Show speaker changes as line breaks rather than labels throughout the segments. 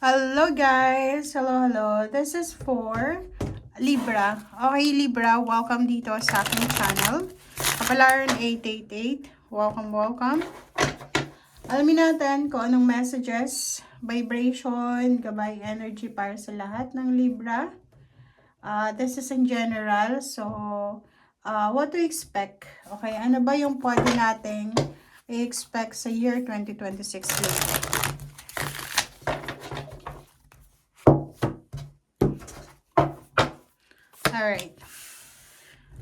Hello guys! Hello. This is for Libra. Okay Libra, welcome dito sa aking channel. Kapalaran 888. Welcome. Alamin natin kung anong messages, vibration, gabay energy para sa lahat ng Libra. This is in general. So, what to expect? Okay, ano ba yung pwede nating i-expect sa year 2026 Libra? Alright.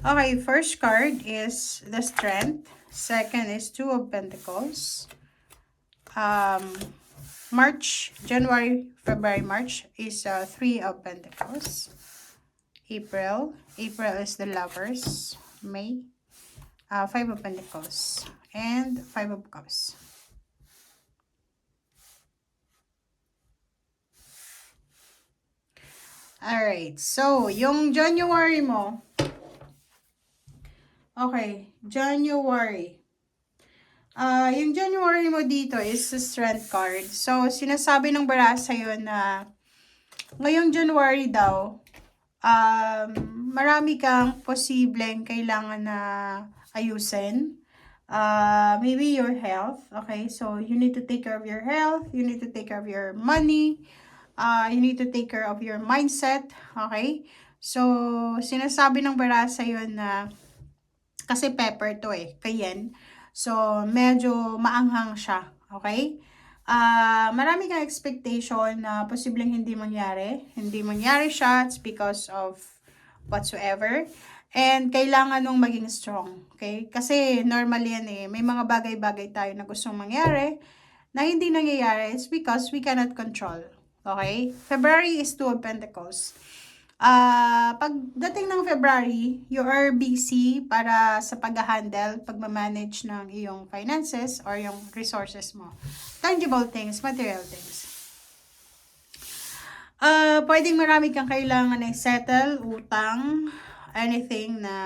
Okay, first card is the Strength. Second is Two of Pentacles. January, February, March is Three of Pentacles. April is the Lovers. May, Five of Pentacles. And Five of Cups. Alright, so yung January mo. Okay, January. Yung January mo dito is the Strength card. So, sinasabi ng baraha sa'yo na ngayong January daw, marami kang posibleng kailangan na ayusin. Maybe your health. Okay, so you need to take care of your health. You need to take care of your money. You need to take care of your mindset. Okay, so sinasabi ng baraha sa'yo na kasi pepper to cayenne. So, medyo maanghang siya. Okay? Marami kang expectation na posibleng hindi mangyari. Hindi mangyari siya. It's because of whatsoever. And kailangan nung maging strong. Okay? Kasi normally yan may mga bagay-bagay tayo na gustong mangyari na hindi nangyayari. It's because we cannot control. Okay? February is Two of Pentacles. Pagdating ng February, you are busy para sa pag-handle, pag-manage ng iyong finances or yung resources mo. Tangible things, material things. Pwedeng marami kang kailangan na settle, utang, anything na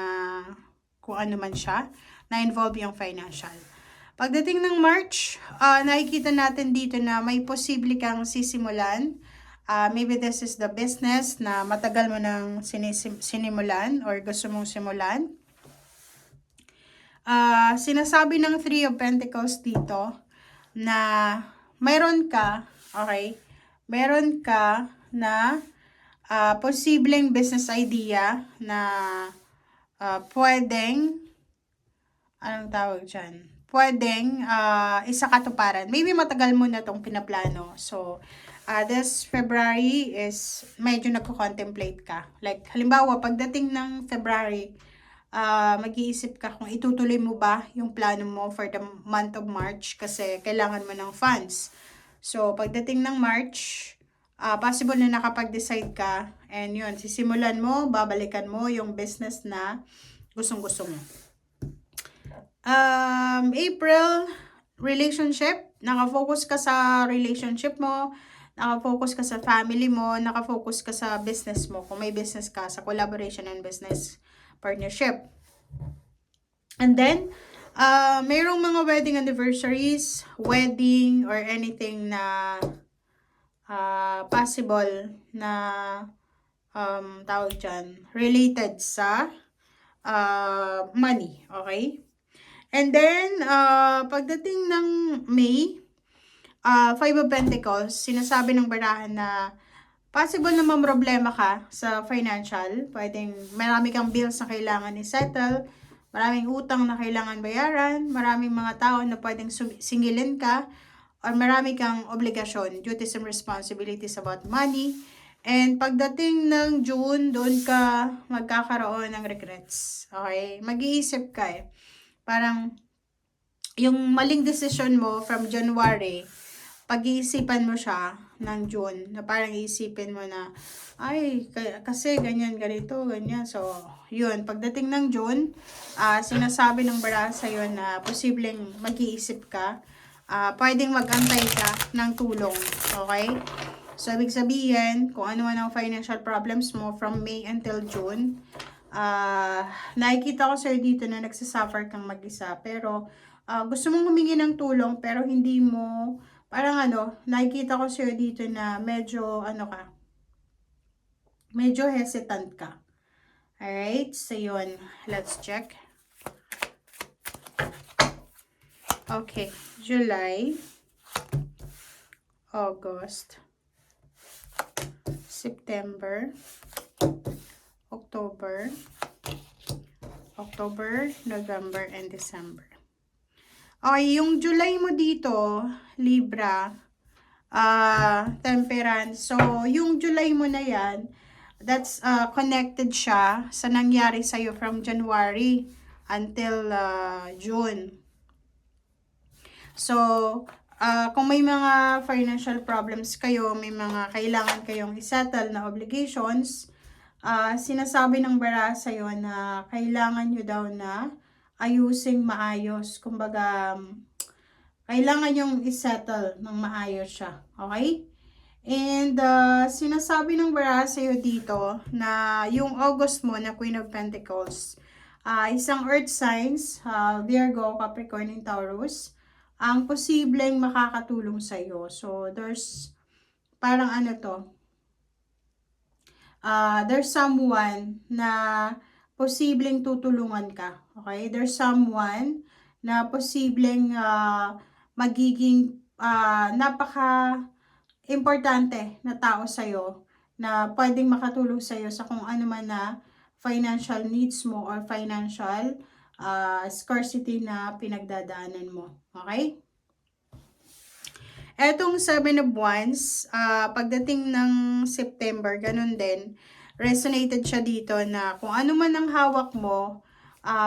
kung ano man siya, na involve yung financial. Pagdating ng March, nakikita natin dito na may posible kang sisimulan. Maybe this is the business na matagal mo nang sinimulan or gusto mong simulan. Sinasabi ng Three of Pentacles dito na mayroon ka, okay, mayroon ka na posibleng business idea na pwedeng, anong tawag dyan? Pwedeng isakatuparan. Maybe matagal mo na itong pinaplano. So, this February is medyo nagko-contemplate ka. Like, halimbawa, pagdating ng February, mag-iisip ka kung itutuloy mo ba yung plano mo for the month of March kasi kailangan mo ng funds. So, pagdating ng March, possible na nakapag-decide ka and yun, sisimulan mo, babalikan mo yung business na gustong-gusto mo. April, relationship, nakafocus ka sa relationship mo, nakafocus ka sa family mo, nakafocus ka sa business mo, kung may business ka, sa collaboration and business partnership. And then, mayroong mga wedding anniversaries, wedding, or anything na possible na tawag dyan, related sa money, okay? And then, pagdating ng May, Five of Pentacles, sinasabi ng barahan na possible na mamroblema ka sa financial. Pwedeng marami kang bills na kailangan i-settle, maraming utang na kailangan bayaran, maraming mga tao na pwedeng singilin ka, or marami kang obligasyon, duties and responsibilities about money. And pagdating ng June, doon ka magkakaroon ng regrets. Okay? Mag-iisip ka Parang yung maling decision mo from January, pag-iisipan mo siya ng June, na parang iisipin mo na, ay, kasi ganyan, ganito, ganyan. So, yun, pagdating ng June, sinasabi ng baraha sa'yo na posibleng mag-iisip ka, pwedeng mag-antay ka ng tulong, okay? So, ibig sabihin, kung ano man ang financial problems mo from May until June, nakikita ko sa'yo dito na nagsasuffer kang mag-isa, pero gusto mong humingi ng tulong pero hindi mo parang nakikita ko sa'yo dito na medyo, medyo hesitant ka. Alright, so yun. Let's check. Okay, July, August, September, October, November, and December. Okay, yung July mo dito, Libra, Temperance. So, yung July mo na yan, that's connected siya sa nangyari sa'yo from January until June. So, kung may mga financial problems kayo, may mga kailangan kayong isettle na obligations, sinasabi ng bara sa'yo na kailangan nyo daw na ayusing maayos. Kumbaga, kailangan yung isettle ng maayos siya. Okay? And, sinasabi ng bara sa'yo dito na yung August mo na Queen of Pentacles, isang earth signs, Virgo, Capricorn, and Taurus, ang posibleng makakatulong sa iyo. So, there's parang there's someone na posibleng tutulungan ka. Okay? There's someone na posibleng magiging napaka-importante na tao sa'yo na pwedeng makatulong sa'yo sa kung ano man na financial needs mo or financial scarcity na pinagdadaanan mo. Okay? Etong 7 of Wands, pagdating ng September, ganun din, resonated siya dito na kung ano man ang hawak mo,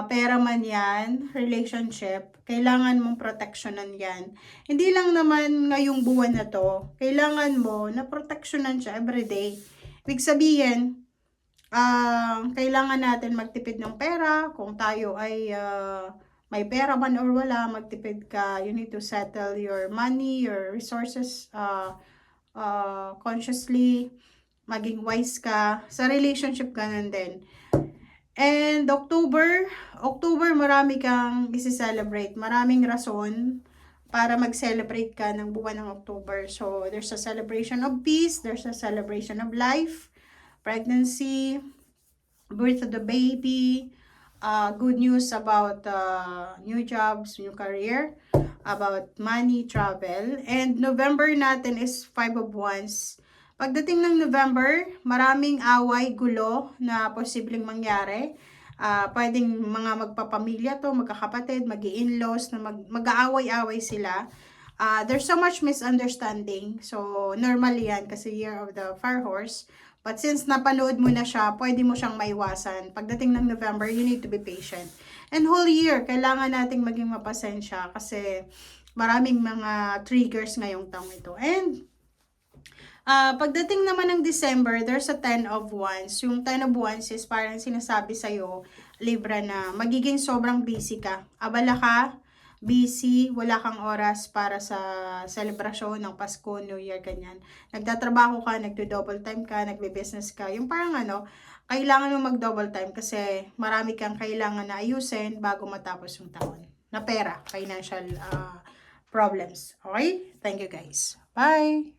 pera man yan, relationship, kailangan mong proteksyonan yan. Hindi lang naman ngayong buwan na to, kailangan mo na proteksyonan siya everyday. Ibig sabihin, kailangan natin magtipid ng pera. Kung tayo ay may pera man or wala, magtipid ka. You need to settle your money, your resources consciously. Maging wise ka. Sa relationship, ganun din. And October, marami kang isi-celebrate. Maraming rason para mag-celebrate ka ng buwan ng October. So, there's a celebration of peace. There's a celebration of life. Pregnancy, birth of the baby, good news about new jobs, new career, about money, travel. And November natin is 5 of Wands. Pagdating ng November, maraming away, gulo na posibleng mangyari. Pwedeng mga magpapamilya to, magkakapatid, mag-i-in-laws, na mag-aaway-away sila. There's so much misunderstanding. So, normally yan kasi year of the fire horse. But since napanood mo na siya, pwede mo siyang maiwasan. Pagdating ng November, you need to be patient. And whole year, kailangan nating maging mapasensya kasi maraming mga triggers ngayong taong ito. And pagdating naman ng December, there's a 10 of Wands. Yung 10 of Wands is parang sinasabi sa'yo, Libra, na magiging sobrang busy ka. Abala ka, busy, wala kang oras para sa selebrasyon ng Pasko, New Year, ganyan. Nagtatrabaho ka, nagdo-double time ka, nagbe-business ka. Yung parang kailangan mo mag-double time kasi marami kang kailangan na ayusin bago matapos yung taon. Na pera, financial problems. Okay? Thank you guys. Bye!